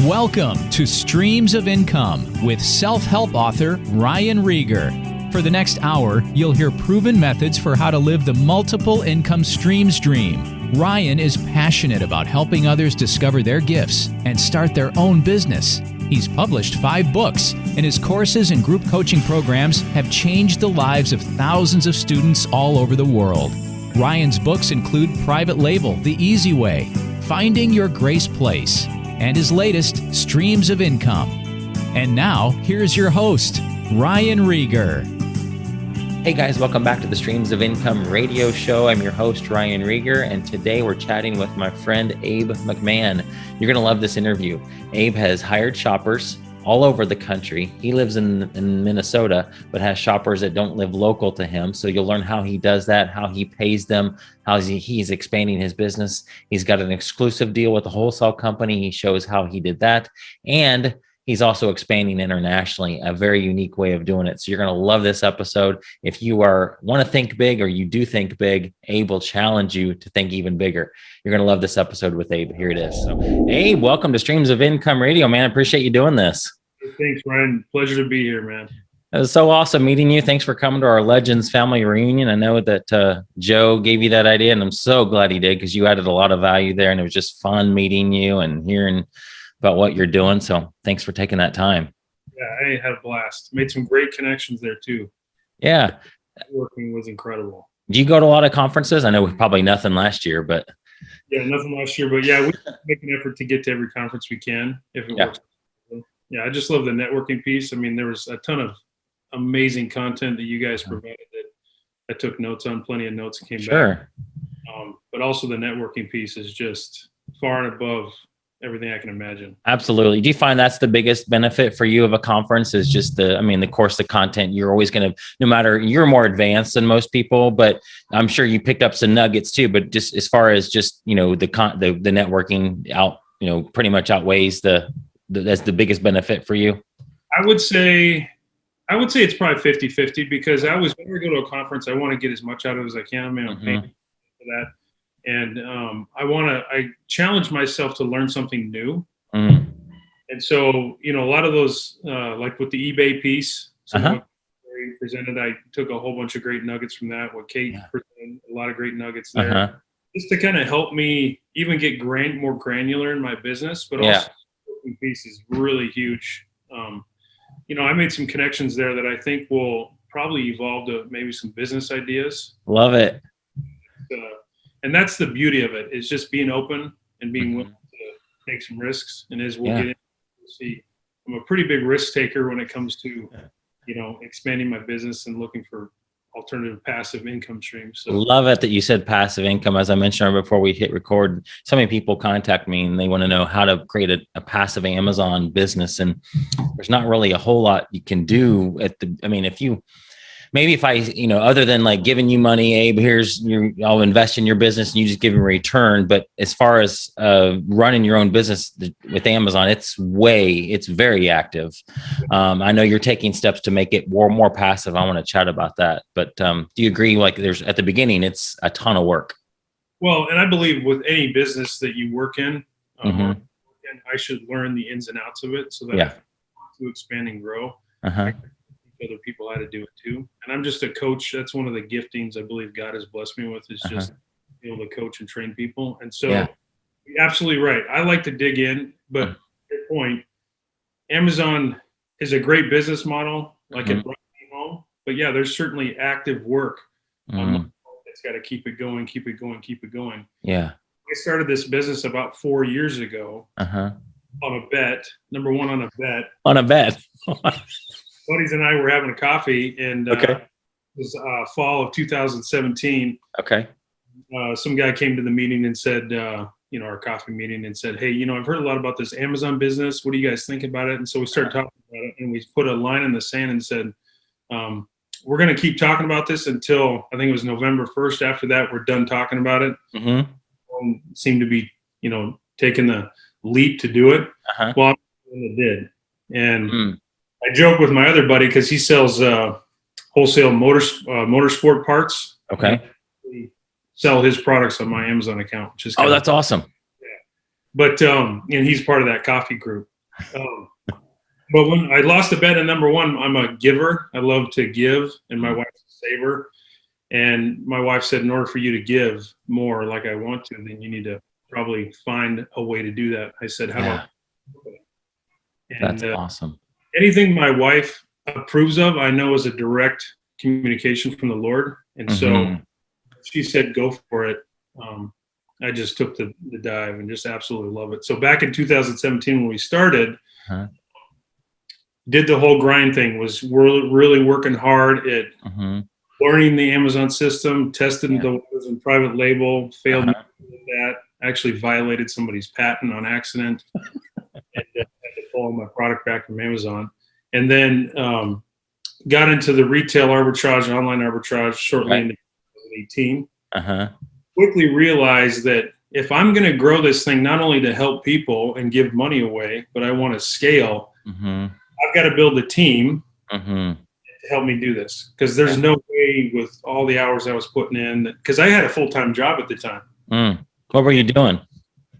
Welcome to Streams of Income with self-help author Ryan Rieger. For the next hour, you'll hear proven methods for how to live the multiple income streams dream. Ryan is passionate about helping others discover their gifts and start their own business. He's published 5 books, and his courses and group coaching programs have changed the lives of thousands of students all over the world. Ryan's books include Private Label, The Easy Way, Finding Your Grace Place, and his latest, Streams of Income. And now, here's your host, Ryan Rieger. Hey guys, welcome back to the Streams of Income radio show. I'm your host, Ryan Rieger, and today we're chatting with my friend, Abe McMahon. You're going to love this interview. Abe has hired shoppers all over the country. He lives in Minnesota, but has shoppers that don't live local to him. So you'll learn how he does that, how he pays them, how he's expanding his business. He's got an exclusive deal with a wholesale company. He shows how he did that. And he's also expanding internationally, a very unique way of doing it. So you're going to love this episode. If you want to think big, or you do think big, Abe will challenge you to think even bigger. You're going to love this episode with Abe. Here it is. So, Abe, welcome to Streams of Income Radio, man. I appreciate you doing this. Thanks, Ryan. Pleasure to be here, man. It was so awesome meeting you. Thanks for coming to our Legends family reunion. I know that Joe gave you that idea, and I'm so glad he did, because you added a lot of value there, and it was just fun meeting you and hearing about what you're doing. So thanks for taking that time. Yeah, I had a blast. Made some great connections there too. Yeah. Working was incredible. Do you go to a lot of conferences? I know probably nothing last year, but. Yeah, nothing last year, but yeah, we make an effort to get to every conference we can if it works. Yeah, I just love the networking piece. I mean, there was a ton of amazing content that you guys provided that I took notes on, plenty of notes came back. But also the networking piece is just far and above everything I can imagine. Absolutely. Do you find that's the biggest benefit for you of a conference is just the content? You're always going to, no matter, you're more advanced than most people, but I'm sure you picked up some nuggets too, but just as far as just, the networking out, pretty much outweighs that's the biggest benefit for you. I would say it's probably 50-50, because whenever I go to a conference, I want to get as much out of it as I can. I mean, I'm paying for that. And I challenge myself to learn something new. And so, a lot of those, like with the eBay piece, what presented, I took a whole bunch of great nuggets from that. What Kate presented, a lot of great nuggets there, just to kind of help me even get more granular in my business, but also the piece is really huge. I made some connections there that I think will probably evolve to maybe some business ideas. Love it. And that's the beauty of it, is just being open and being willing to take some risks. And as we'll get into, see, I'm a pretty big risk taker when it comes to, expanding my business and looking for alternative passive income streams. So. Love it that you said passive income. As I mentioned before we hit record, so many people contact me and they want to know how to create a passive Amazon business. And there's not really a whole lot you can do if I, other than like giving you money, Abe, I'll invest in your business and you just give me a return. But as far as running your own business with Amazon, it's very active. I know you're taking steps to make it more passive. I want to chat about that. But do you agree? Like at the beginning, it's a ton of work. Well, and I believe with any business that you work in, I should learn the ins and outs of it so that I can to expand and grow. Other people how to do it too. And I'm just a coach. That's one of the giftings I believe God has blessed me with, is just be able to coach and train people. And so you're absolutely right. I like to dig in, but at your point, Amazon is a great business model, like it brought me home. But yeah, there's certainly active work. It's got to keep it going, keep it going, keep it going. Yeah. I started this business about 4 years ago on a bet. Number one, on a bet. On a bet. Buddies and I were having a coffee, and it was fall of 2017. Okay. Some guy came to the meeting and said, our coffee meeting, and said, hey, I've heard a lot about this Amazon business. What do you guys think about it? And so we started talking about it, and we put a line in the sand and said, we're going to keep talking about this until I think it was November 1st. After that, we're done talking about it. Seemed to be, taking the leap to do it. Well, it did. And I joke with my other buddy, because he sells wholesale motorsport parts. Okay. We sell his products on my Amazon account, which is that's awesome. Yeah. But and he's part of that coffee group. Um, but when I lost the bet at number one, I'm a giver. I love to give, and my wife's a saver. And my wife said, in order for you to give more like I want to, then you need to probably find a way to do that. I said, how about? And, that's awesome. Anything my wife approves of, I know is a direct communication from the Lord. And so she said, go for it. I just took the dive and just absolutely love it. So back in 2017, when we started, did the whole grind thing, was really working hard at learning the Amazon system, testing the waters in private label, failed at that, actually violated somebody's patent on accident, and had to pull my product back from Amazon. And then got into the retail arbitrage, online arbitrage shortly in 2018. Quickly realized that if I'm going to grow this thing, not only to help people and give money away, but I want to scale, I've got to build a team to help me do this. Because there's no way with all the hours I was putting in, because I had a full-time job at the time. What were you doing?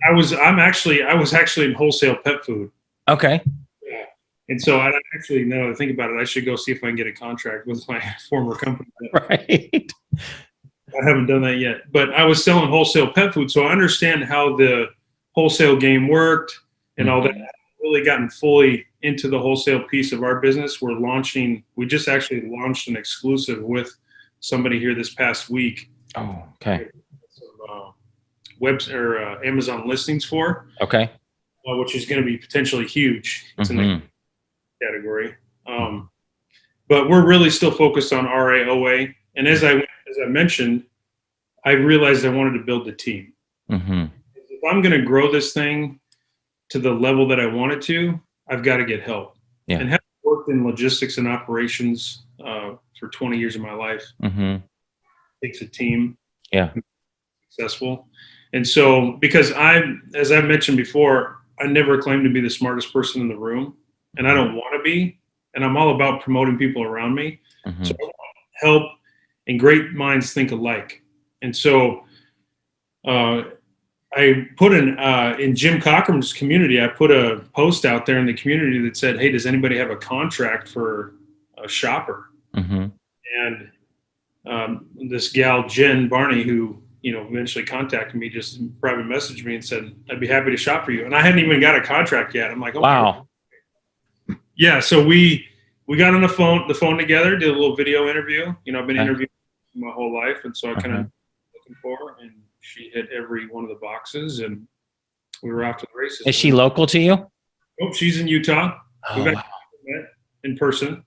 I was actually in wholesale pet food. Okay. Yeah. And so I actually, now that I think about it, I should go see if I can get a contract with my former company. Right. I haven't done that yet, but I was selling wholesale pet food, so I understand how the wholesale game worked and all that. I've really gotten fully into the wholesale piece of our business. We just actually launched an exclusive with somebody here this past week. Oh, okay. Some Amazon listings for. Okay. Which is going to be potentially huge. It's in the category. But we're really still focused on RA, OA. And as I mentioned, I realized I wanted to build the team. If I'm going to grow this thing to the level that I want it to, I've got to get help. And having worked in logistics and operations for 20 years of my life, takes a team. Successful. And so, because as I've mentioned before, I never claimed to be the smartest person in the room, and I don't want to be. And I'm all about promoting people around me. So I want to help, and great minds think alike. And so I put in Jim Cockrum's community, I put a post out there in the community that said, hey, does anybody have a contract for a shopper? And this gal, Jen Barney, who eventually contacted me, just private messaged me and said, I'd be happy to shop for you. And I hadn't even got a contract yet. I'm like, oh, wow. Yeah. So we got on the phone together, did a little video interview. I've been interviewing my whole life. And so I kind of looking for her, and she hit every one of the boxes, and we were off to the races. Is she local to you? Oh, she's in Utah. Oh, We've met in person.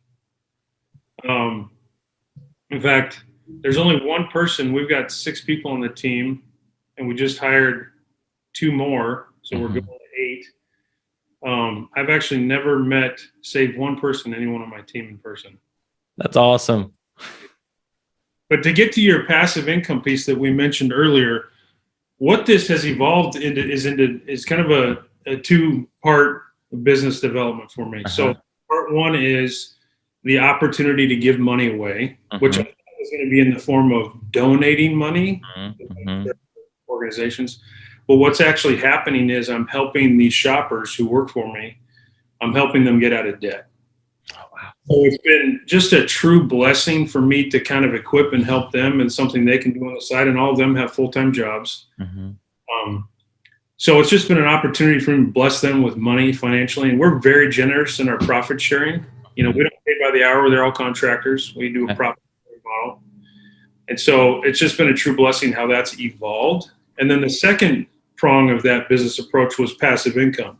In fact, there's only one person. We've got 6 people on the team, and we just hired 2 more, so we're going to 8. I've actually never met, save one person, anyone on my team in person. That's awesome. But to get to your passive income piece that we mentioned earlier, what this has evolved into is kind of a 2-part business development for me. So part one is the opportunity to give money away, which I thought was going to be in the form of donating money to organizations. But what's actually happening is I'm helping these shoppers who work for me. I'm helping them get out of debt. Oh, wow. So it's been just a true blessing for me to kind of equip and help them, and something they can do on the side. And all of them have full-time jobs. So it's just been an opportunity for me to bless them with money financially. And we're very generous in our profit sharing. We don't pay by the hour. They're all contractors. We do a profit sharing model. And so it's just been a true blessing how that's evolved. And then the second prong of that business approach was passive income.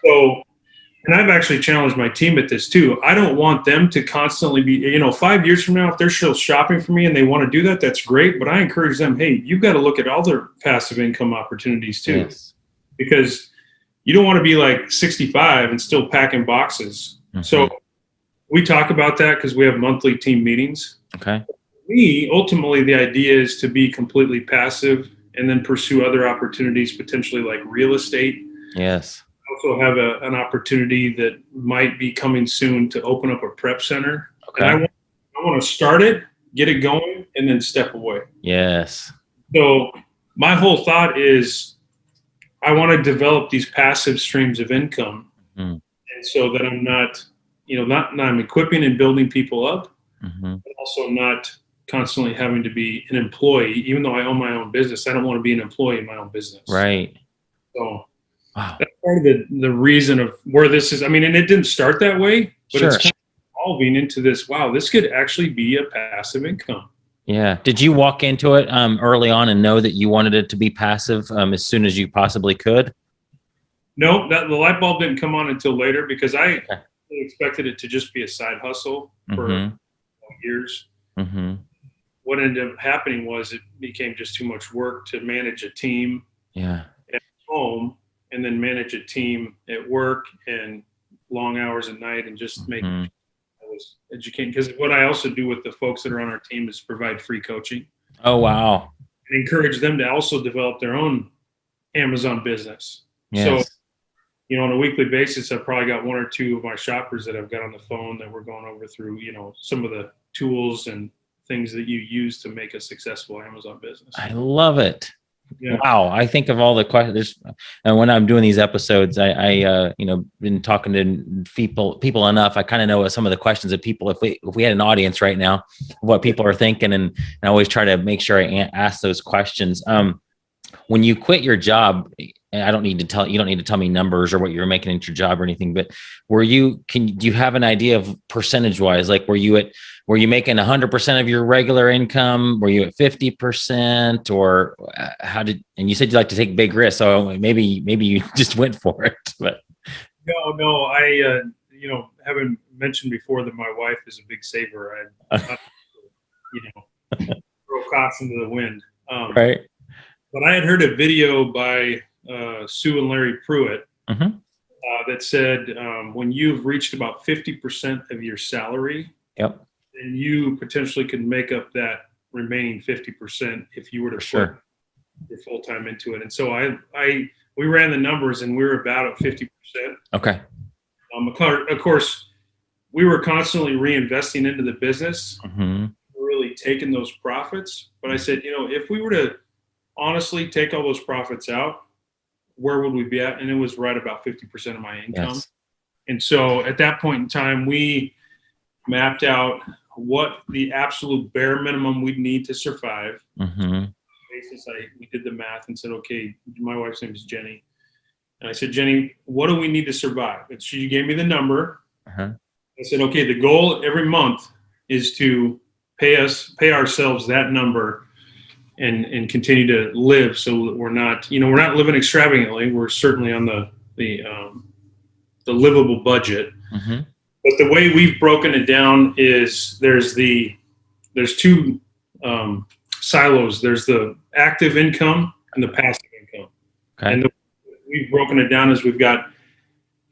So, and I've actually challenged my team at this too. I don't want them to constantly be, 5 years from now, if they're still shopping for me and they want to do that, that's great. But I encourage them, hey, you've got to look at all their passive income opportunities too. Because you don't want to be like 65 and still packing boxes. So we talk about that because we have monthly team meetings. Okay. For me, ultimately, the idea is to be completely passive and then pursue other opportunities, potentially like real estate. Yes. Also have an opportunity that might be coming soon to open up a prep center. Okay. And I want to start it, get it going, and then step away. Yes. So my whole thought is I want to develop these passive streams of income Mm-hmm. And so that I'm not, I'm equipping and building people up, Mm-hmm. but also not constantly having to be an employee. Even though I own my own business, I don't want to be an employee in my own business. Right. So Wow. that's part of the reason of where this is. I mean, and it didn't start that way, but Sure. it's kind of evolving into this. Wow, this could actually be a passive income. Yeah. Did you walk into it early on and know that you wanted it to be passive as soon as you possibly could? No, the light bulb didn't come on until later because I expected it to just be a side hustle for years. Mm-hmm. What ended up happening was it became just too much work to manage a team Yeah. at home and then manage a team at work and long hours at night and just make I was educating. Because what I also do with the folks that are on our team is provide free coaching. Oh, wow. And encourage them to also develop their own Amazon business. Yes. So, on a weekly basis, I've probably got one or two of my shoppers that I've got on the phone that we're going over through, some of the tools and things that you use to make a successful Amazon business. I love it. Yeah. Wow. I think of all the questions, and when I'm doing these episodes, I been talking to people enough. I kind of know some of the questions that people, if we had an audience right now, what people are thinking, and I always try to make sure I ask those questions. When you quit your job, you don't need to tell me numbers or what you're making at your job or anything, but do you have an idea of percentage wise? Like, were you making 100% of your regular income? Were you at 50%, or and you said you like to take big risks. So maybe you just went for it, but. No, I, haven't mentioned before that my wife is a big saver. I throw caution to the wind. Right. But I had heard a video by Sue and Larry Pruitt that said when you've reached about 50% of your salary, then you potentially could make up that remaining 50% if you were to put your full time into it. And so we ran the numbers and we were about at 50%. Okay. Of course, we were constantly reinvesting into the business, really taking those profits. But I said, if we were to honestly take all those profits out, where would we be at? And it was right about 50% of my income. Yes. And so at that point in time, we mapped out what the absolute bare minimum we'd need to survive. We did the math and said, okay, my wife's name is Jenny. And I said, Jenny, what do we need to survive? And she gave me the number. I said, okay, the goal every month is to pay ourselves that number and continue to live, so that we're not living extravagantly. We're certainly on the livable budget. But the way we've broken it down is there's two silos. There's the active income and the passive income. Okay. And we've broken it down as we've got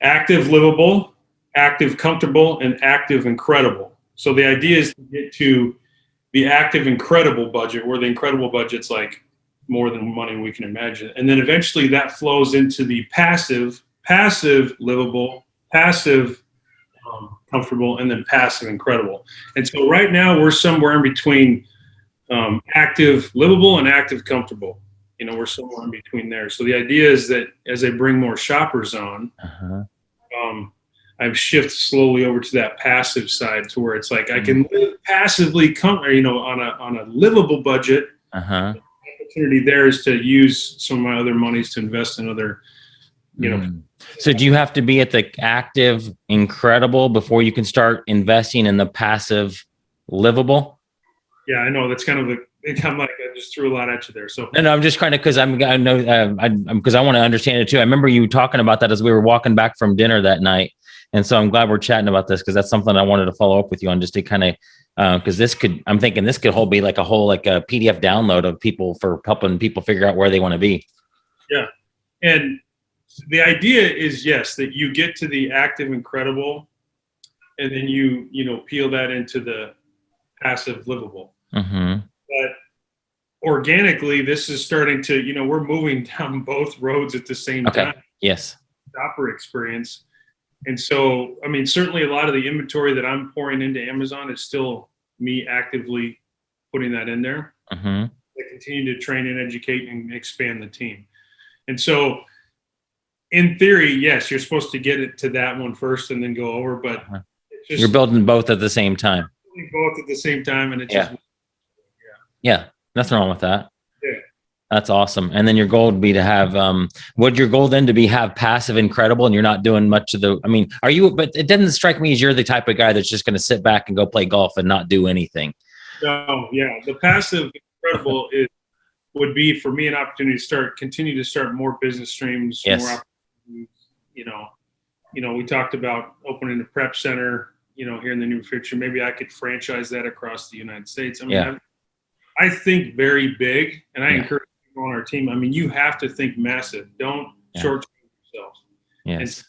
active livable, active comfortable, and active incredible. So the idea is to get to the active incredible budget, where the incredible budget's like more than money we can imagine. And then eventually that flows into the passive livable, passive comfortable, and then passive incredible. And so right now we're somewhere in between active livable and active comfortable. We're somewhere in between there. So the idea is that as I bring more shoppers on, I've shifted slowly over to that passive side, to where it's like I can live passively, on a livable budget. The opportunity there is to use some of my other monies to invest in other, So do you have to be at the active incredible before you can start investing in the passive livable? Yeah, I know that's kind of I'm like, I just threw a lot at you there. So no, I'm just trying to, because I want to understand it too. I remember you talking about that as we were walking back from dinner that night. And so I'm glad we're chatting about this, because that's something I wanted to follow up with you on, just to kind of, because I'm thinking this could be like a PDF download of people, for helping people figure out where they want to be. Yeah. And the idea is, yes, that you get to the active incredible, and then you peel that into the passive livable. But organically, this is starting to, we're moving down both roads at the same time. Yes. Shopper experience. And so, I mean, certainly a lot of the inventory that I'm pouring into Amazon is still me actively putting that in there. I continue to train and educate and expand the team. And so in theory, yes, you're supposed to get it to that one first and then go over, but it's just, you're building both at the same time. both at the same time, and it's Yeah. just Yeah. Nothing wrong with that. Yeah. That's awesome. And then your goal would be to have, would your goal then to be have passive incredible and you're not doing much of the, I mean, are you, but it doesn't strike me as you're the type of guy that's just going to sit back and go play golf and not do anything. No, yeah. The passive incredible would be for me an opportunity to continue to start more business streams, Yes. more opportunities. We talked about opening a prep center, here in the near future. Maybe I could franchise that across the United States. I mean, Yeah. I think very big, and I Yeah. encourage people on our team. I mean, you have to think massive. Don't Yeah. shortchange yourself. And Yes.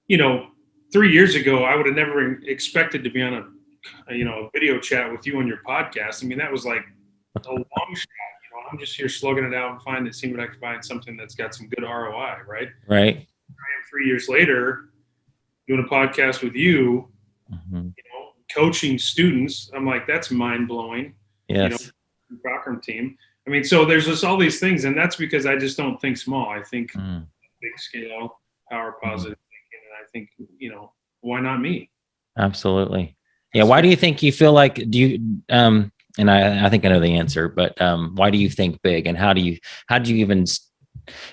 so, 3 years ago, I would have never expected to be on a video chat with you on your podcast. I mean, that was like a long shot. I'm just here slugging it out and seeing what I can find something that's got some good ROI, right? Right. I am 3 years later doing a podcast with you, coaching students. I'm like, that's mind blowing. Yes. Cochran team. I mean, so there's just all these things, and that's because I just don't think small. I think big scale, power, positive thinking, and I think, why not me? Absolutely. Yeah. Why do you think you feel like, and I think I know the answer, but why do you think big, and how do you even,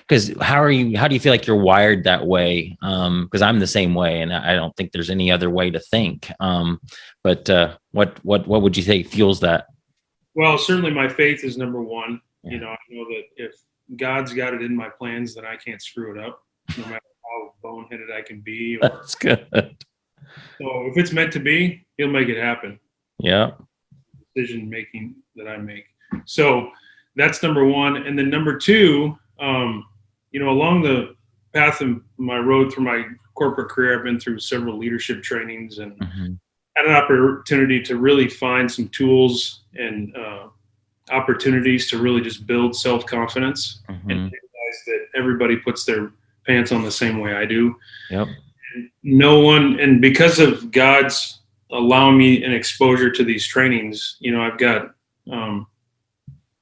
because how do you feel like you're wired that way? Because I'm the same way, and I don't think there's any other way to think. But what would you say fuels that? Well, certainly my faith is number one. Yeah. I know that if God's got it in my plans, then I can't screw it up, no matter how boneheaded I can be. That's good. So if it's meant to be, He'll make it happen. Yeah. Decision making that I make. So that's number one. And then number two, along the path of my road through my corporate career, I've been through several leadership trainings and had an opportunity to really find some tools and opportunities to really just build self-confidence and realize that everybody puts their pants on the same way I do. Yep. And because of God's allowing me an exposure to these trainings, I've got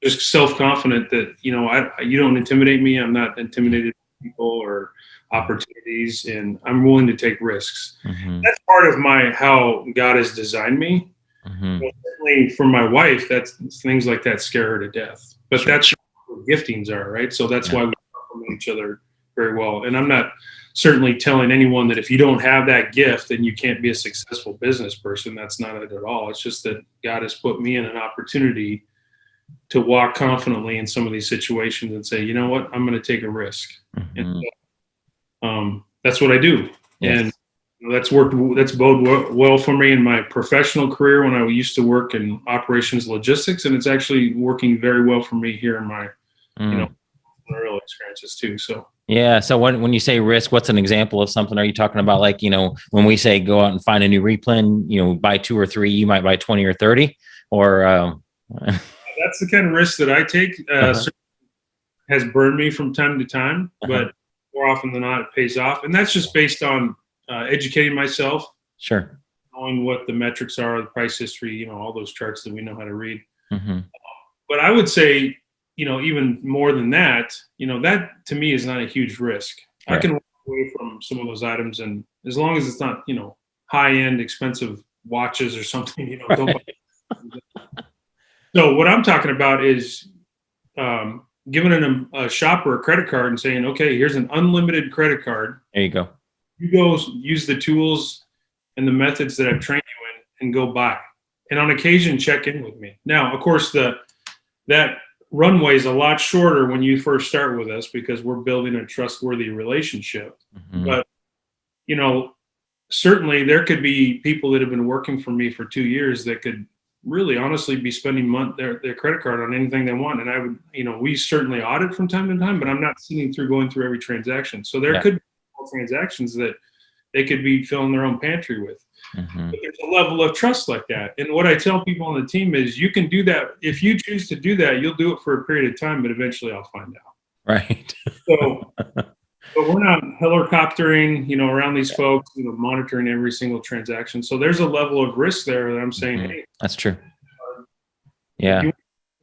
just self-confident that, you don't intimidate me. I'm not intimidated by people or opportunities, and I'm willing to take risks. That's part of how God has designed me. Well, certainly for my wife, that's things like that scare her to death. But that's what giftings are, right? So that's why we complement each other very well. And I'm not certainly telling anyone that if you don't have that gift, then you can't be a successful business person. That's not it at all. It's just that God has put me in an opportunity to walk confidently in some of these situations and say, you know what, I'm going to take a risk. And that's what I do. Yes. And that's bode well for me in my professional career when I used to work in operations logistics, and it's actually working very well for me here in my entrepreneurial experiences too. So yeah. So when you say risk, what's an example of something? Are you talking about like, when we say go out and find a new replan, buy 2 or 3, you might buy 20 or 30, or that's the kind of risk that I take. Has burned me from time to time, but more often than not, it pays off. And that's just based on educating myself, sure, knowing what the metrics are, the price history, all those charts that we know how to read. But I would say, even more than that, that to me is not a huge risk. Right. I can walk away from some of those items, and as long as it's not, high-end, expensive watches or something, don't buy. So what I'm talking about is giving a shopper a credit card and saying, okay, here's an unlimited credit card. There you go. You go use the tools and the methods that I've trained you in and go buy. And on occasion, check in with me. Now, of course, that runway is a lot shorter when you first start with us because we're building a trustworthy relationship. But, certainly there could be people that have been working for me for 2 years that could really honestly be spending their credit card on anything they want. And I would, we certainly audit from time to time, but I'm not going through every transaction. So there could be transactions that they could be filling their own pantry with. But there's a level of trust like that. And what I tell people on the team is you can do that. If you choose to do that, you'll do it for a period of time, but eventually I'll find out. Right. So, but we're not helicoptering, around these folks, monitoring every single transaction. So there's a level of risk there that I'm saying, hey, that's true. Yeah.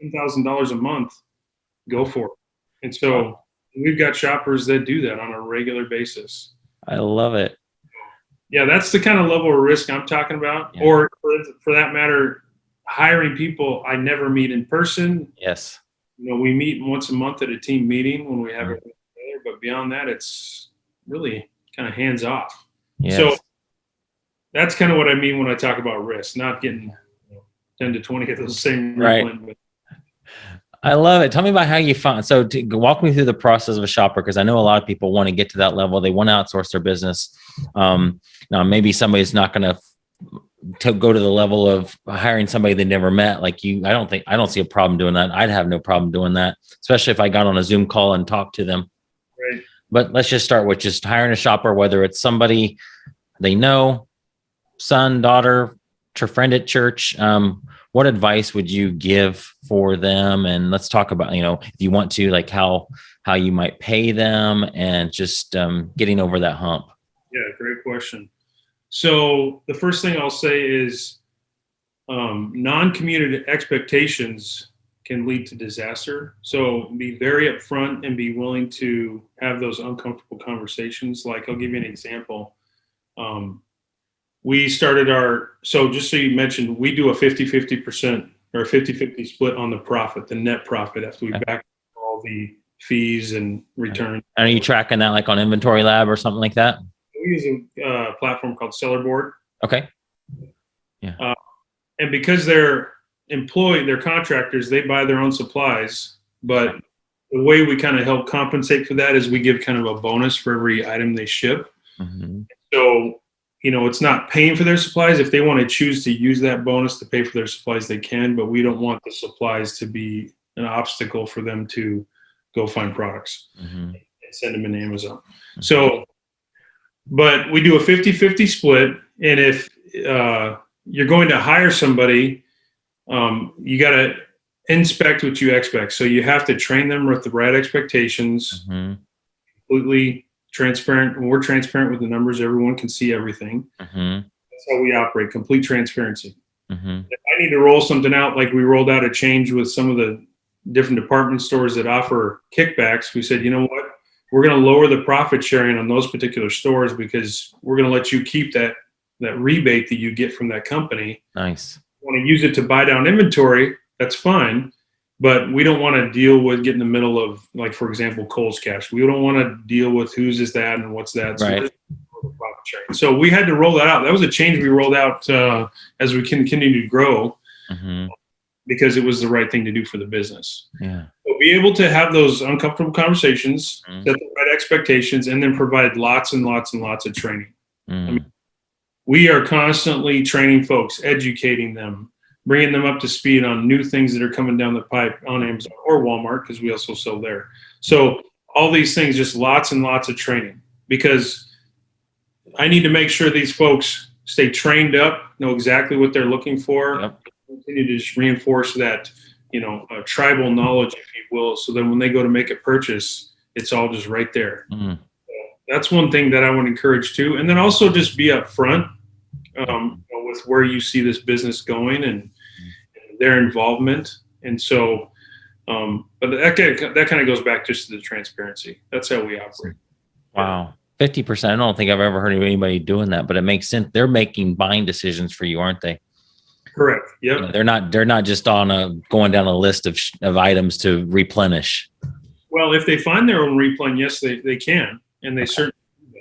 $10,000 a month, go for it. And so We've got shoppers that do that on a regular basis. I love it. Yeah, that's the kind of level of risk I'm talking about. Yeah. Or for that matter, hiring people I never meet in person. Yes. We meet once a month at a team meeting when we have everything together, but beyond that, it's really kind of hands off. Yes. So that's kind of what I mean when I talk about risk, not getting 10 to 20 of those same right. But I love it. Tell me about how you found. So walk me through the process of a shopper, because I know a lot of people want to get to that level. They want to outsource their business. Now maybe somebody's not going to go to the level of hiring somebody they never met, like you. I don't see a problem doing that. I'd have no problem doing that, especially if I got on a Zoom call and talked to them. Right. But let's just start with just hiring a shopper, whether it's somebody they know, son, daughter, friend at church. What advice would you give for them? And let's talk about, if you want to, like how you might pay them and just getting over that hump. Yeah, great question. So the first thing I'll say is non-communicated expectations can lead to disaster. So be very upfront and be willing to have those uncomfortable conversations. Like, I'll give you an example. We started so just so you mentioned, we do a 50-50% or a 50-50 split on the profit, the net profit, after we back all the fees and returns. And are you tracking that like on Inventory Lab or something like that? We use a platform called Sellerboard. Okay. Yeah. And because they're contractors, they buy their own supplies. But the way we kind of help compensate for that is we give kind of a bonus for every item they ship. Mm-hmm. So, it's not paying for their supplies. If they want to choose to use that bonus to pay for their supplies, they can, but we don't want the supplies to be an obstacle for them to go find products and send them in Amazon. Mm-hmm. So, but we do a 50-50 split. And if you're going to hire somebody, you got to inspect what you expect. So you have to train them with the right expectations, completely transparent. When we're transparent with the numbers, everyone can see everything. That's how we operate, complete transparency. If I need to roll something out, like we rolled out a change with some of the different department stores that offer kickbacks, we said, you know what? We're going to lower the profit sharing on those particular stores because we're going to let you keep that rebate that you get from that company. Nice. You want to use it to buy down inventory, that's fine. But we don't want to deal with getting in the middle of, like, for example, Kohl's Cash. We don't want to deal with whose is that and what's that. Right. So we had to roll that out. That was a change we rolled out as we continue to grow because it was the right thing to do for the business. Yeah. So be able to have those uncomfortable conversations, set the right expectations, and then provide lots and lots and lots of training. I mean, we are constantly training folks, educating them, bringing them up to speed on new things that are coming down the pipe on Amazon or Walmart, because we also sell there. So all these things, just lots and lots of training, because I need to make sure these folks stay trained up, know exactly what they're looking for, continue to just reinforce that, tribal knowledge, if you will, so then when they go to make a purchase, it's all just right there. So that's one thing that I would encourage too. And then also just be upfront with where you see this business going and their involvement. And so, but that kind of goes back just to the transparency. That's how we operate. Wow. 50%. I don't think I've ever heard of anybody doing that, but it makes sense. They're making buying decisions for you, aren't they? Correct. Yep. They're not just going down a list of items to replenish. Well, if they find their own replen, yes, they can, and they certainly do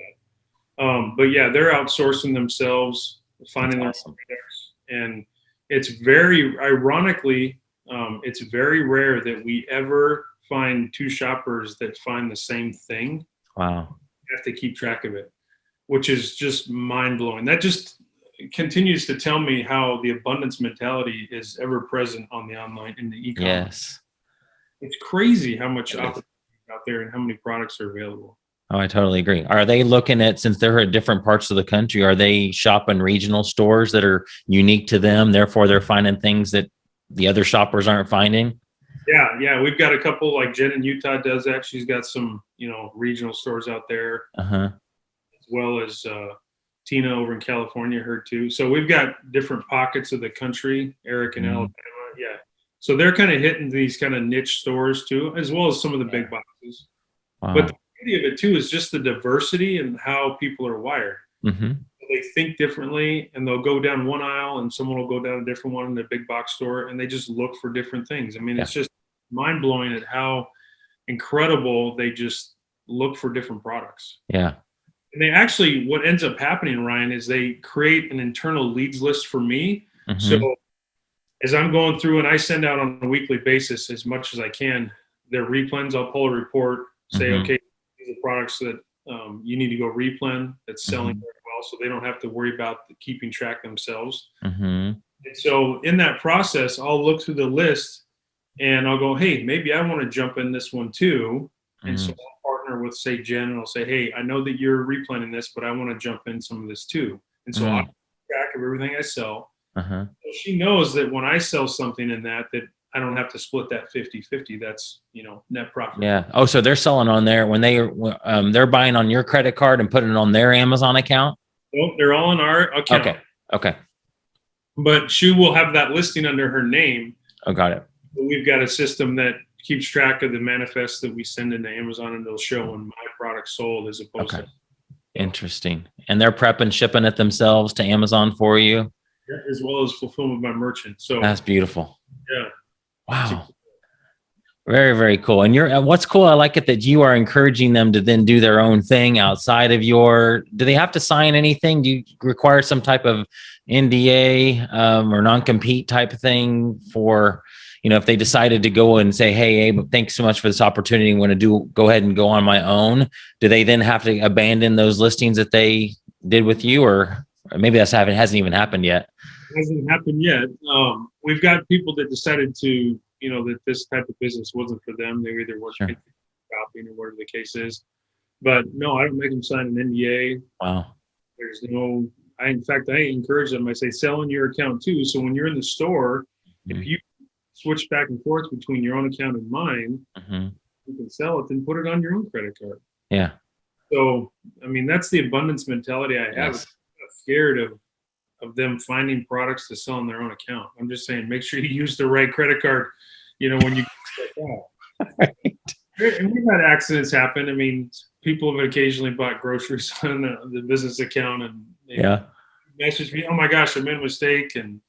that. But yeah, they're outsourcing themselves, finding their own products, and it's ironically, it's very rare that we ever find two shoppers that find the same thing. Wow. You have to keep track of it, which is just mind blowing. That just continues to tell me how the abundance mentality is ever present on the online in the e-commerce. Yes. It's crazy how much opportunity out there and how many products are available. Oh, I totally agree. Are they looking at, since they're at different parts of the country, are they shopping regional stores that are unique to them? Therefore, they're finding things that the other shoppers aren't finding? Yeah. We've got a couple, like Jen in Utah does that. She's got some, regional stores out there, as well as Tina over in California, her too. So we've got different pockets of the country, Eric in Alabama. Yeah. So they're kind of hitting these kind of niche stores too, as well as some of the big boxes. Wow. But the beauty of it too is just the diversity and how people are wired. Mm-hmm. They think differently, and they'll go down one aisle and someone will go down a different one in the big box store, and they just look for different things. I mean, it's just mind blowing at how incredible they just look for different products. Yeah. And they actually, what ends up happening, Ryan, is they create an internal leads list for me. Mm-hmm. So as I'm going through, and I send out on a weekly basis as much as I can, their replens, I'll pull a report, say, Mm-hmm. okay, these are products that you need to go replen that's selling Mm-hmm. very well, so they don't have to worry about keeping track themselves. Mm-hmm. And so in that process, I'll look through the list and I'll go, hey, maybe I want to jump in this one too. And so I'll partner with, say, Jen, and I'll say, hey, I know that you're replanning this, but I want to jump in some of this too. And so I'll keep track of everything I sell. Uh-huh. So she knows that when I sell something in that I don't have to split that 50-50. That's, net profit. Yeah. Oh, so they're selling on there when they're buying on your credit card and putting it on their Amazon account? Nope, they're all in our account. Okay. But she will have that listing under her name. Oh, got it. We've got a system that keeps track of the manifests that we send into Amazon, and they'll show when my product sold as opposed to. Interesting. And they're prepping, shipping it themselves to Amazon for you? Yeah, as well as fulfillment by merchant. So that's beautiful. Yeah. Wow. Very, very cool. And what's cool, I like it that you are encouraging them to then do their own thing outside of do they have to sign anything? Do you require some type of NDA or non-compete type of thing for, if they decided to go and say, hey, Abe, thanks so much for this opportunity. I'm going to go ahead and go on my own. Do they then have to abandon those listings that they did with you, or maybe hasn't even happened yet? It hasn't happened yet. We've got people that decided to, that this type of business wasn't for them. They either weren't shopping or whatever the case is. But no, I don't make them sign an NDA. Wow. There's no, in fact, I encourage them. I say, sell in your account too. So when you're in the store, if you switch back and forth between your own account and mine, you can sell it, then put it on your own credit card. Yeah. So, I mean, that's the abundance mentality I have. Yes. I'm not scared of them finding products to sell on their own account. I'm just saying, make sure you use the right credit card, when you Right. And we've had accidents happen. I mean, people have occasionally bought groceries on the business account, and they message me, oh my gosh, I made a mistake. And,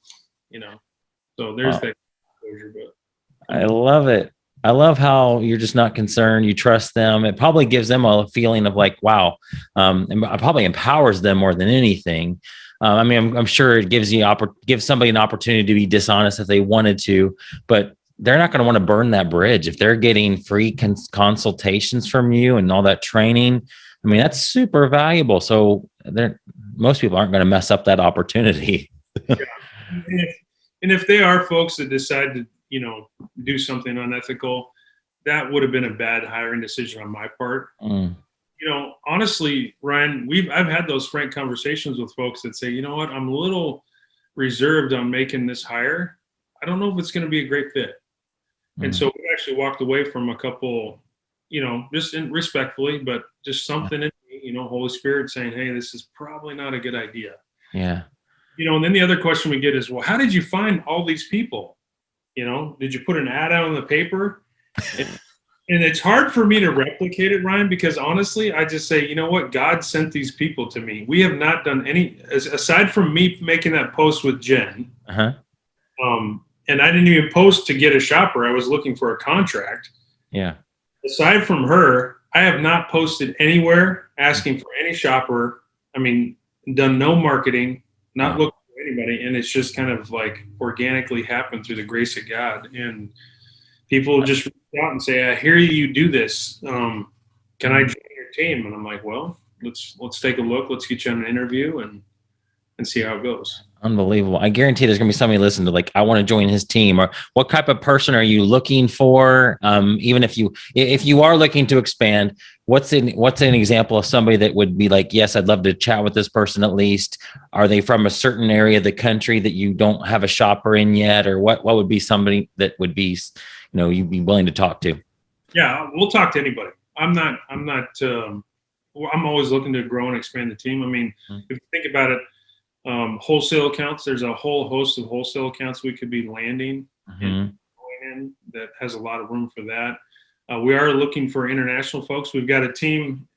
so there's that exposure. But I love it. I love how you're just not concerned. You trust them. It probably gives them a feeling of like, wow. And it probably empowers them more than anything. I mean, I'm sure it gives somebody an opportunity to be dishonest if they wanted to, but they're not going to want to burn that bridge. If they're getting free consultations from you and all that training, I mean, that's super valuable. So most people aren't going to mess up that opportunity. Yeah. And if they are folks that decide to, do something unethical, that would have been a bad hiring decision on my part. Honestly, Ryan, I've had those frank conversations with folks that say, you know what, I'm a little reserved on making this hire. I don't know if it's going to be a great fit. And so we actually walked away from a couple, just respectfully, but just something in me, Holy Spirit saying, hey, this is probably not a good idea. Yeah. And then the other question we get is, well, how did you find all these people? Did you put an ad out in the paper? And it's hard for me to replicate it, Ryan, because honestly, I just say, you know what? God sent these people to me. We have not done any, aside from me making that post with Jen. And I didn't even post to get a shopper. I was looking for a contract. Yeah. Aside from her, I have not posted anywhere asking for any shopper. I mean, done no marketing, not looking for anybody. And it's just kind of like organically happened through the grace of God. And people just reach out and say, I hear you do this. Can I join your team? And I'm like, well, let's take a look. Let's get you on an interview and see how it goes. Unbelievable. I guarantee there's going to be somebody listening to like, I want to join his team. Or what type of person are you looking for? Even if you are looking to expand, what's an example of somebody that would be like, yes, I'd love to chat with this person at least. Are they from a certain area of the country that you don't have a shopper in yet? Or what would be somebody that would be, you'd be willing to talk to? Yeah, we'll talk to anybody. I'm always looking to grow and expand the team. I mean, if you think about it, wholesale accounts, there's a whole host of wholesale accounts we could be landing and going in that has a lot of room for that. We are looking for international folks. We've got a team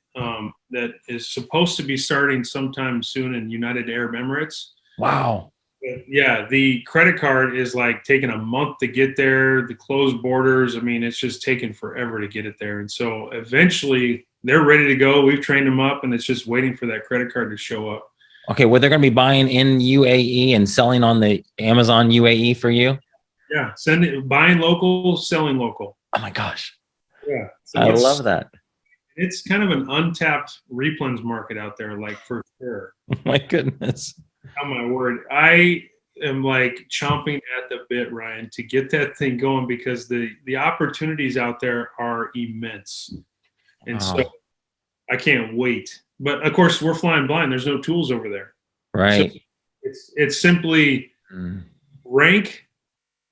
that is supposed to be starting sometime soon in United Arab Emirates. Wow. But yeah, the credit card is like taking a month to get there. The closed borders, I mean, it's just taking forever to get it there. And so eventually they're ready to go. We've trained them up, and it's just waiting for that credit card to show up. Okay, well, they're going to be buying in UAE and selling on the Amazon UAE for you? Yeah, buying local, selling local. Oh my gosh. Yeah. So I love that. It's kind of an untapped replens market out there, like for sure. My goodness. Oh my word. I am like chomping at the bit, Ryan, to get that thing going, because the opportunities out there are immense. And so I can't wait. But of course, we're flying blind. There's no tools over there. Right. So it's simply rank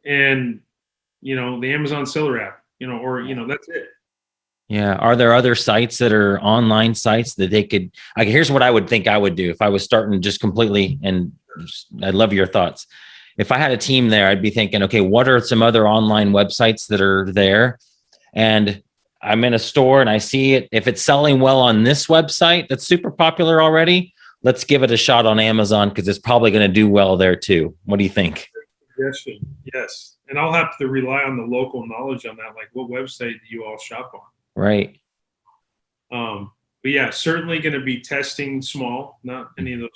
and, the Amazon seller app, that's it. Yeah. Are there other sites that are online sites that they could, here's what I would think I would do if I was starting just completely, and I'd love your thoughts. If I had a team there, I'd be thinking, okay, what are some other online websites that are there? And I'm in a store and I see it. If it's selling well on this website that's super popular already, let's give it a shot on Amazon, because it's probably going to do well there too. What do you think? Yes. And I'll have to rely on the local knowledge on that. Like, what website do you all shop on? Right. But yeah, certainly going to be testing small, not any of those.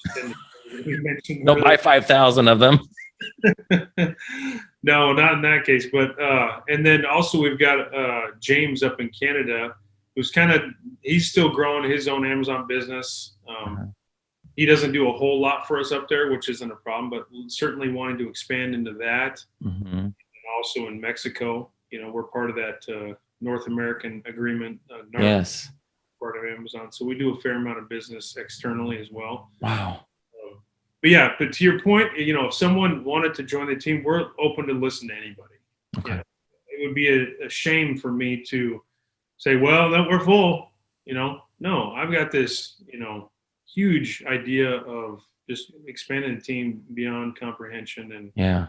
You mentioned. Don't buy 5,000 of them. No, not in that case. But and then also we've got James up in Canada, who's he's still growing his own Amazon business. He doesn't do a whole lot for us up there, which isn't a problem, but certainly wanting to expand into that. And also in Mexico, we're part of that North American agreement. Yes. Part of Amazon. So we do a fair amount of business externally as well. Wow. But to your point, if someone wanted to join the team, we're open to listen to anybody. Okay. It would be a shame for me to say, well, no, we're full. No, I've got this, huge idea of just expanding the team beyond comprehension. And yeah,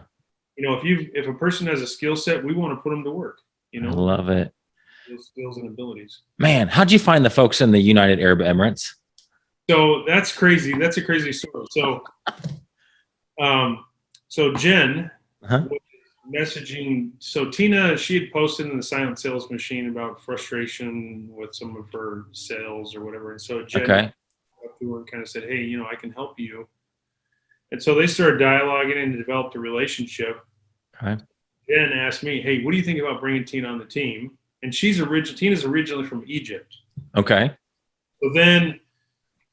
if a person has a skill set, we want to put them to work. I love it. Skills and abilities. Man, how'd you find the folks in the United Arab Emirates? So that's crazy. That's a crazy story. So Jen was messaging. So Tina, she had posted in the Silent Sales Machine about frustration with some of her sales or whatever. And so Jen went up to her and kind of said, hey, I can help you. And so they started dialoguing and developed a relationship. Okay. Jen asked me, hey, what do you think about bringing Tina on the team? And Tina's originally from Egypt. Okay. So then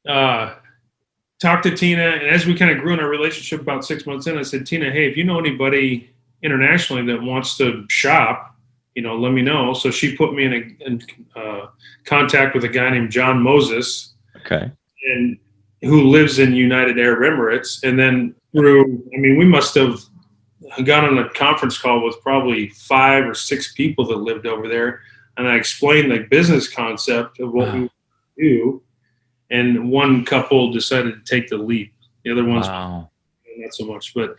talked to Tina, and as we kind of grew in our relationship about 6 months in, I said, Tina, hey, if you know anybody internationally that wants to shop, let me know. So she put me in contact with a guy named John Moses. Okay. And who lives in United Arab Emirates. And then we must have got on a conference call with probably 5 or 6 people that lived over there. And I explained the business concept of what we do. And one couple decided to take the leap. The other ones, not so much. But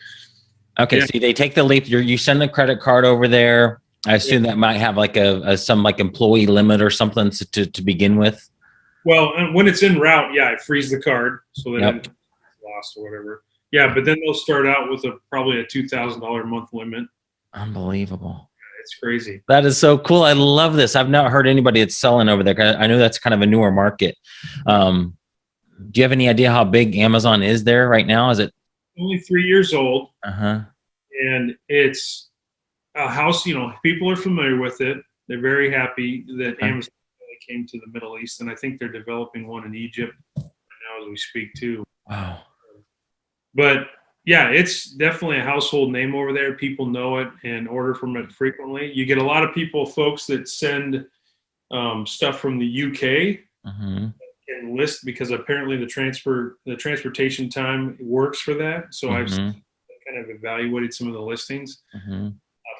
okay, yeah. So they take the leap. You send the credit card over there. I assume that might have like some employee limit or something to begin with. Well, and when it's en route, I freeze the card so that it's lost or whatever. Yeah, but then they'll start out with probably a $2,000 a month limit. Unbelievable. It's crazy. That is so cool. I love this. I've not heard anybody that's selling over there. I know that's kind of a newer market. Do you have any idea how big Amazon is there right now? Is it only 3 years old? And it's a house. People are familiar with it. They're very happy that Amazon came to the Middle East, and I think they're developing one in Egypt right now as we speak too. Wow. But yeah, it's definitely a household name over there. People know it and order from it frequently. You get a lot of folks that send stuff from the UK and list, because apparently the transportation time works for that. So I've kind of evaluated some of the listings.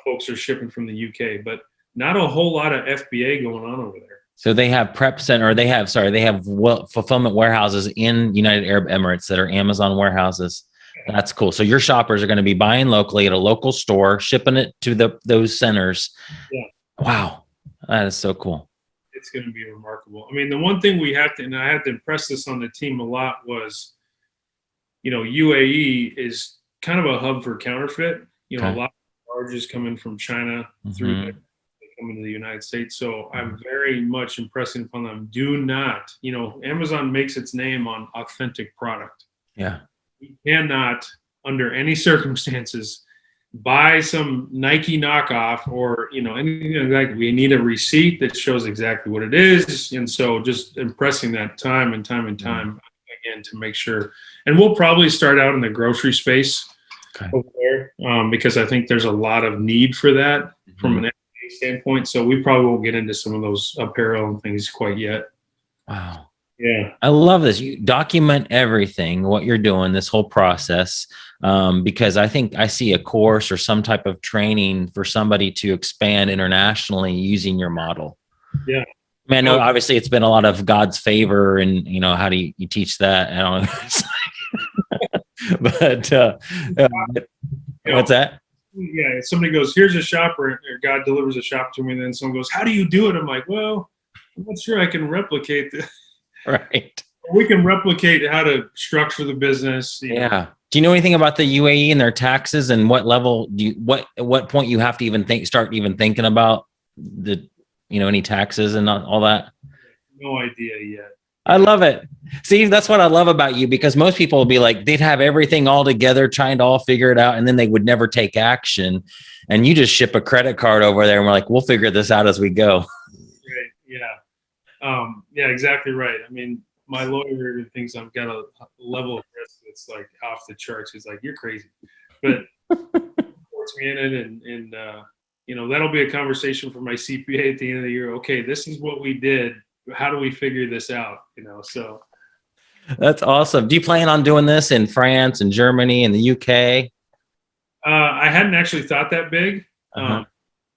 Folks are shipping from the UK, but not a whole lot of FBA going on over there. So they have they have fulfillment warehouses in United Arab Emirates that are Amazon warehouses. That's cool. So your shoppers are going to be buying locally at a local store, shipping it to those centers. Yeah. Wow. That is so cool. It's going to be remarkable. I mean, the one thing we have to, and I had to impress this on the team a lot, was, UAE is kind of a hub for counterfeit. A lot of charges come in from China through they come into the United States. So I'm very much impressing upon them. Do not, Amazon makes its name on authentic product. Yeah. You cannot, under any circumstances, buy some Nike knockoff or anything like that. We need a receipt that shows exactly what it is, and so just impressing that time and time again to make sure. And we'll probably start out in the grocery space over there, because I think there's a lot of need for that from an FDA standpoint. So we probably won't get into some of those apparel and things quite yet. Wow. Yeah. I love this. You document everything, what you're doing, this whole process, because I think I see a course or some type of training for somebody to expand internationally using your model. Yeah. I mean, I know obviously it's been a lot of God's favor and, how do you teach that? I don't know. But what's that? Yeah. If somebody goes, here's a shopper, or God delivers a shop to me. And then someone goes, how do you do it? I'm like, well, I'm not sure I can replicate this. Right. We can replicate how to structure the business. Yeah. Do you know anything about the UAE and their taxes and what level at what point you have to start thinking about any taxes and all that? No idea yet. I love it. See, that's what I love about you, because most people will be like, they'd have everything all together, trying to all figure it out, and then they would never take action. And you just ship a credit card over there and we're like, we'll figure this out as we go. Right. Yeah. Yeah, exactly right. I mean, my lawyer thinks I've got a level of risk that's like off the charts. He's like, you're crazy, but supports me in it. And that'll be a conversation for my CPA at the end of the year. Okay, this is what we did. How do we figure this out? So. That's awesome. Do you plan on doing this in France and Germany and the UK? I hadn't actually thought that big.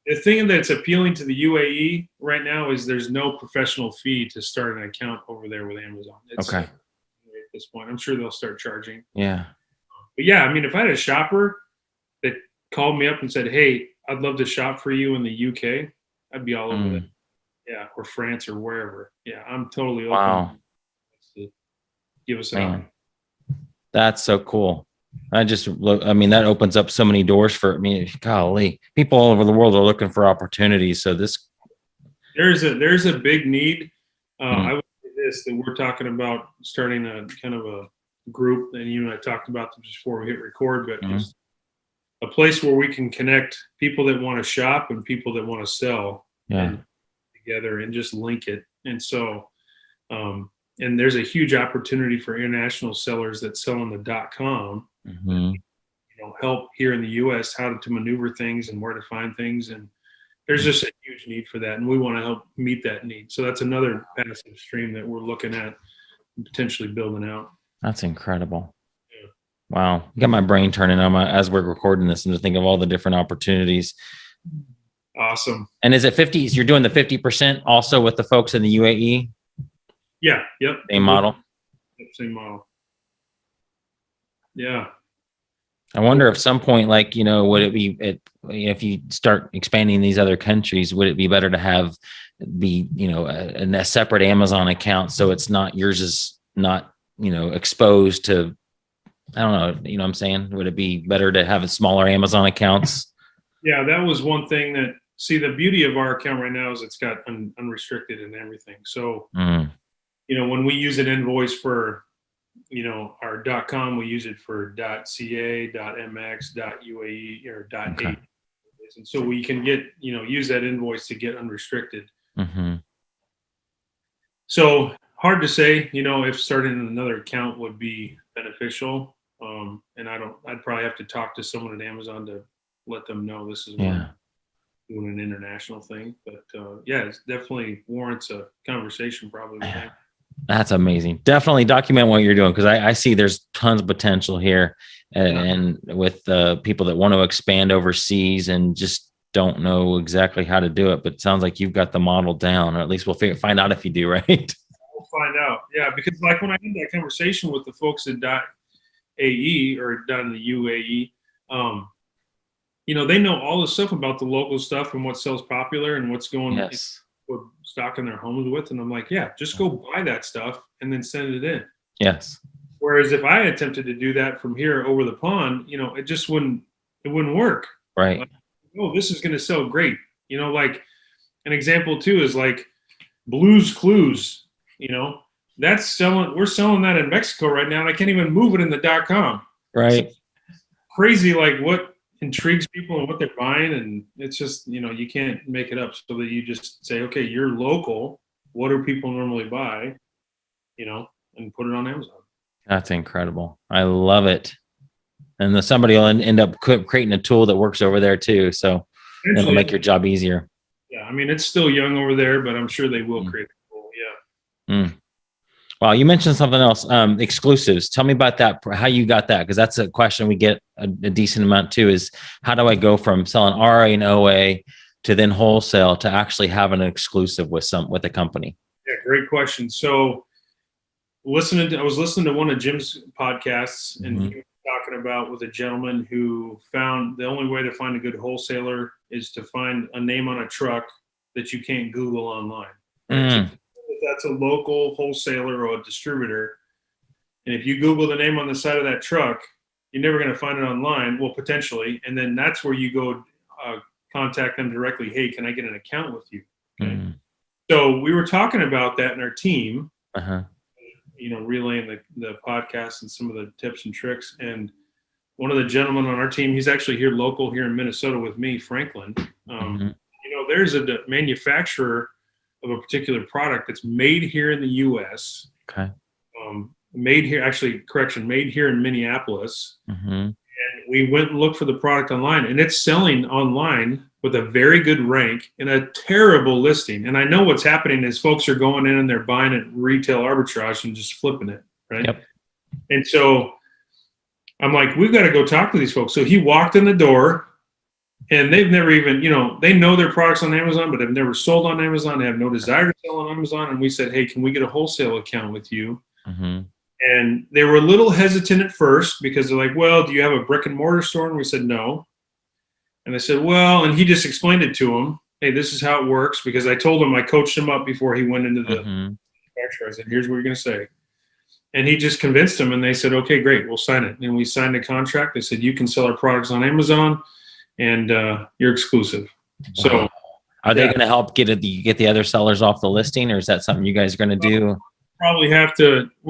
The thing that's appealing to the UAE right now is there's no professional fee to start an account over there with Amazon. Okay. At this point, I'm sure they'll start charging. Yeah. But yeah, I mean, if I had a shopper that called me up and said, hey, I'd love to shop for you in the UK, I'd be all over that. Yeah. Or France or wherever. Yeah. I'm totally open. Wow. To give us Man. That's so cool. That opens up so many doors for me. Golly, people all over the world are looking for opportunities. So there's a big need. I would say this, that we're talking about starting a kind of a group, and you and I talked about this before we hit record, but just a place where we can connect people that want to shop and people that want to sell together and just link it. And so, and there's a huge opportunity for international sellers that sell on the .com. Help here in the U.S. how to maneuver things and where to find things, and there's just a huge need for that, and we want to help meet that need. So that's another passive stream that we're looking at and potentially building out. That's incredible. Yeah. Wow, got my brain turning on as we're recording this, and to think of all the different opportunities. Awesome. And is it 50? You're doing the 50% also with the folks in the UAE? Yeah. Yep. Same model. Same model. Yeah. I wonder if some point, would it be if you start expanding these other countries, would it be better to be a separate Amazon account so it's not yours is not exposed to, I don't know, what I'm saying? Would it be better to have smaller Amazon accounts? Yeah, that was one thing that, the beauty of our account right now is it's got unrestricted and everything. So, when we use an invoice for our .com, we use it for .ca, .mx, .uae, or .8. And so we can get, use that invoice to get unrestricted. So hard to say, if starting another account would be beneficial. And I'd probably have to talk to someone at Amazon to let them know this is doing an international thing. But it definitely warrants a conversation probably with them. That's amazing. Definitely document what you're doing, because I see there's tons of potential here, and with people that want to expand overseas and just don't know exactly how to do it. But it sounds like you've got the model down, or at least we'll find out if you do, right? We'll find out. Yeah, because when I had that conversation with the folks at .ae or down in the UAE, they know all the stuff about the local stuff and what sells popular and what's going, Yes. what stocking their homes with. And I'm like, yeah, just go buy that stuff and then send it in. Yes. Whereas if I attempted to do that from here over the pond, it just wouldn't work. Right. Like, oh, this is going to sell great. Like an example too is like Blues Clues, that's selling. We're selling that in Mexico right now, and I can't even move it in the .com. Right. So crazy, like what intrigues people and what they're buying, and it's just you can't make it up. So that you just say, okay, you're local. What do people normally buy? And put it on Amazon. That's incredible. I love it. And then somebody will end up creating a tool that works over there too. So it'll make your job easier. Yeah, I mean it's still young over there, but I'm sure they will create a tool. Yeah. Wow, you mentioned something else, exclusives. Tell me about that, how you got that, because that's a question we get a decent amount too, is how do I go from selling RA and OA to then wholesale to actually having an exclusive with a company? Yeah, great question. So I was listening to one of Jim's podcasts, and he was talking about with a gentleman who found the only way to find a good wholesaler is to find a name on a truck that you can't Google online. Right? So that's a local wholesaler or a distributor. And if you Google the name on the side of that truck, you're never going to find it online. Well, potentially. And then that's where you go contact them directly. Hey, can I get an account with you? Okay. So we were talking about that in our team, relaying the podcast and some of the tips and tricks. And one of the gentlemen on our team, he's actually local here in Minnesota with me, Franklin. There's a manufacturer of a particular product that's made here in the U.S. Okay. Made here in Minneapolis. And we went and looked for the product online, and it's selling online with a very good rank in a terrible listing. And I know what's happening is folks are going in and they're buying it retail arbitrage and just flipping it, right? Yep. And so I'm like, we've got to go talk to these folks. So he walked in the door, and they've never even, they know their products on Amazon, but they've never sold on Amazon. They have no desire to sell on Amazon. And we said, hey, can we get a wholesale account with you? And they were a little hesitant at first because they're like, well, do you have a brick and mortar store? And we said, no. And they said, well, and he just explained it to them. Hey, this is how it works, because I told him, I coached him up before he went into the manufacturer. I said, here's what you're going to say. And he just convinced them, and they said, okay, great, we'll sign it. And we signed a contract. They said, you can sell our products on Amazon, and you're exclusive. So are they going to help get the other sellers off the listing, or is that something you guys are going to do? We're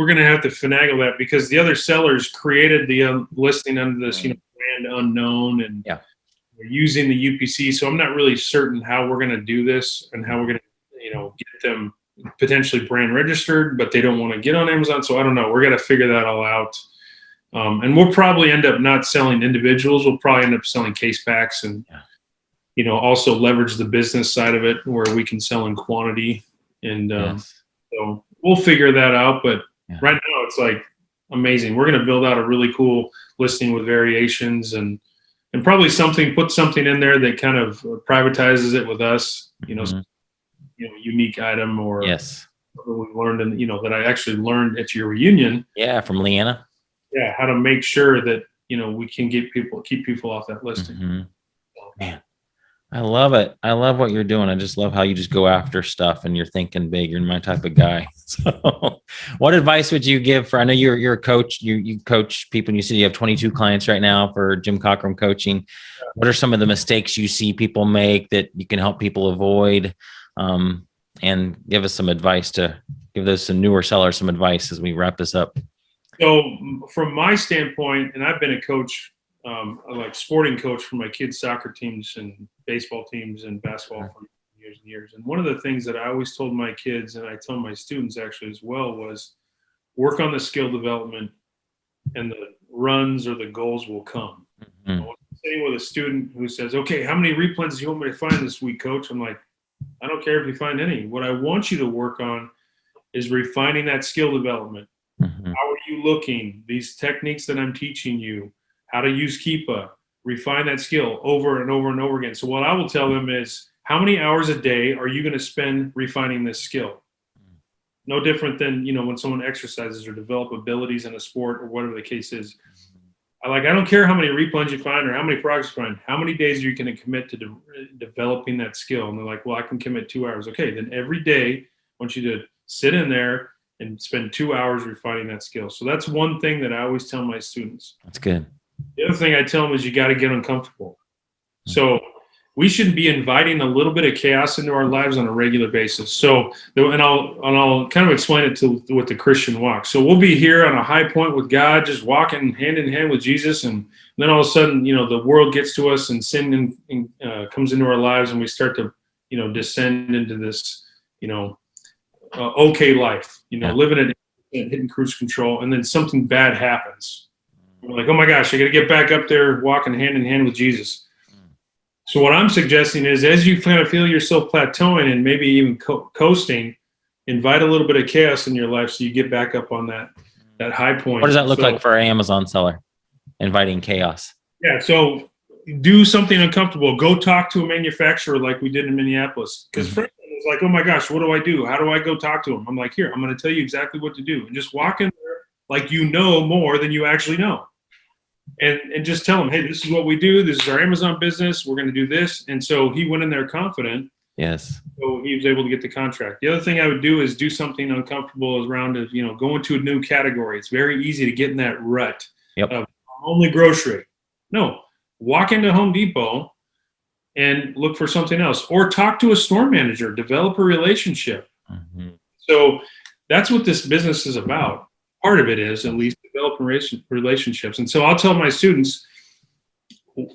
going to have to finagle that, because the other sellers created the listing under this, brand unknown, and we're using the UPC. So I'm not really certain how we're going to do this and how we're going to, get them potentially brand registered, but they don't want to get on Amazon. So I don't know. We're going to figure that all out. And we'll probably end up not selling individuals. We'll probably end up selling case packs, and, also leverage the business side of it where we can sell in quantity. And so we'll figure that out. But right now it's like amazing. We're going to build out a really cool listing with variations and probably put something in there that kind of privatizes it with us, unique item or something we learned that I actually learned at your reunion. Yeah. From Leanna. Yeah. How to make sure that, we can keep people off that listing. Man, I love it. I love what you're doing. I just love how you just go after stuff and you're thinking big. You're my type of guy. So what advice would you give I know you're a coach, you coach people, and you said you have 22 clients right now for Jim Cockrum Coaching. What are some of the mistakes you see people make that you can help people avoid? And give us some advice give some newer sellers some advice as we wrap this up. So from my standpoint, and I've been a coach, like sporting coach for my kids' soccer teams and baseball teams and basketball for years and years. And one of the things that I always told my kids, and I tell my students actually as well, was work on the skill development, and the runs or the goals will come. I was sitting with a student who says, okay, how many replens do you want me to find this week, coach? I'm like, I don't care if you find any. What I want you to work on is refining that skill development. How are you looking? These techniques that I'm teaching you, how to use Keepa, refine that skill over and over and over again. So what I will tell them is, how many hours a day are you going to spend refining this skill? No different than, when someone exercises or develop abilities in a sport or whatever the case is. I don't care how many replens you find or how many products you find, how many days are you going to commit to developing that skill? And they're like, well, I can commit 2 hours. Okay, then every day I want you to sit in there and spend 2 hours refining that skill. So that's one thing that I always tell my students. That's good. The other thing I tell them is you got to get uncomfortable. So we should be inviting a little bit of chaos into our lives on a regular basis. So, and I'll kind of explain it with the Christian walk. So we'll be here on a high point with God, just walking hand in hand with Jesus, and then all of a sudden, the world gets to us and sin comes into our lives, and we start to, descend into this, okay life, living it, hitting cruise control, and then something bad happens. We're like, oh my gosh, I got to get back up there, walking hand in hand with Jesus. So what I'm suggesting is, as you kind of feel yourself plateauing and maybe even coasting, invite a little bit of chaos in your life so you get back up on that high point. What does that look like for an Amazon seller? Inviting chaos. Yeah. So do something uncomfortable. Go talk to a manufacturer like we did in Minneapolis. Because Franklin was like, oh my gosh, what do I do? How do I go talk to him? I'm like, here, I'm going to tell you exactly what to do. And just walk in there like you know more than you actually know. And just tell them, hey, this is what we do. This is our Amazon business. We're going to do this. And so he went in there confident. Yes. So he was able to get the contract. The other thing I would do is do something uncomfortable around, go into a new category. It's very easy to get in that rut of only grocery. No, walk into Home Depot and look for something else, or talk to a store manager, develop a relationship. Mm-hmm. So that's what this business is about. Part of it is at least developing relationships. And so I'll tell my students,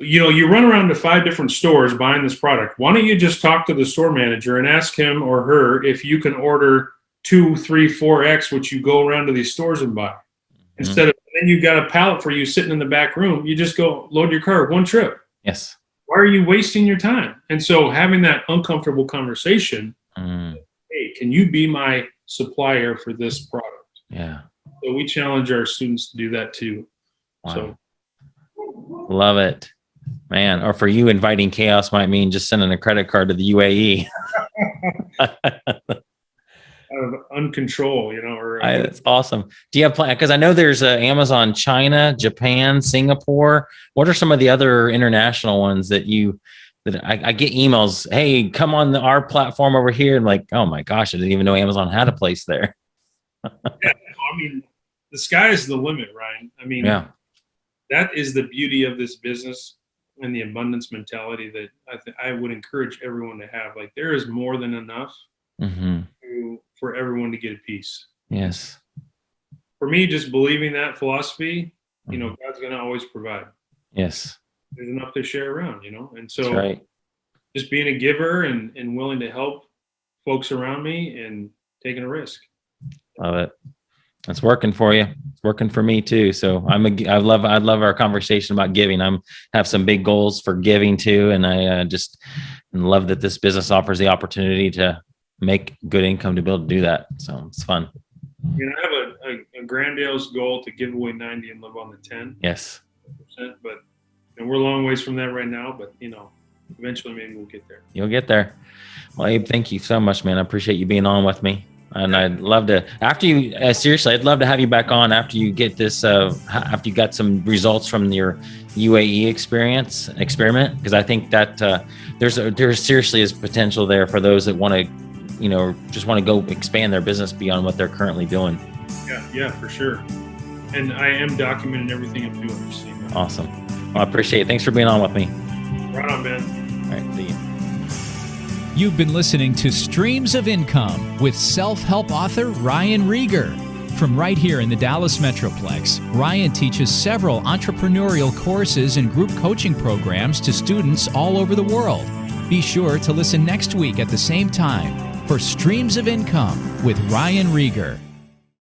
you run around to 5 different stores buying this product. Why don't you just talk to the store manager and ask him or her if you can order 2, 3, 4X, which you go around to these stores and buy. Mm-hmm. Instead of, then you've got a pallet for you sitting in the back room, you just go load your car one trip. Yes. Why are you wasting your time? And so having that uncomfortable conversation, hey, can you be my supplier for this product? Yeah. So we challenge our students to do that too. Wow. So love it, man. Or for you, inviting chaos might mean just sending a credit card to the UAE. Out of uncontrol, or that's awesome. Do you have plan? Because I know there's Amazon China, Japan, Singapore. What are some of the other international ones that I get emails? Hey, come on our platform over here. And like, oh my gosh, I didn't even know Amazon had a place there. Yeah, I mean, the sky is the limit, Ryan. I mean, that is the beauty of this business and the abundance mentality that I would encourage everyone to have. Like, there is more than enough for everyone to get a piece. Yes. For me, just believing that philosophy, God's going to always provide. Yes. There's enough to share around, and so that's right. Just being a giver and willing to help folks around me and taking a risk. Love it. It's working for you. It's working for me too. So I love our conversation about giving. Have some big goals for giving too. And I just love that this business offers the opportunity to make good income to be able to do that. So it's fun. I have a grandiose goal to give away 90 and live on the 10. Yes. But we're a long ways from that right now, but eventually maybe we'll get there. You'll get there. Well, Abe, thank you so much, man. I appreciate you being on with me. And I'd love to, after you, seriously, I'd love to have you back on after you get this, after you got some results from your UAE experiment, because I think that there seriously is potential there for those that want to, just want to go expand their business beyond what they're currently doing. Yeah, for sure. And I am documenting everything I'm doing. Awesome. Well, I appreciate it. Thanks for being on with me. Right on, man. All right, see you. You've been listening to Streams of Income with self-help author Ryan Rieger. From right here in the Dallas Metroplex, Ryan teaches several entrepreneurial courses and group coaching programs to students all over the world. Be sure to listen next week at the same time for Streams of Income with Ryan Rieger.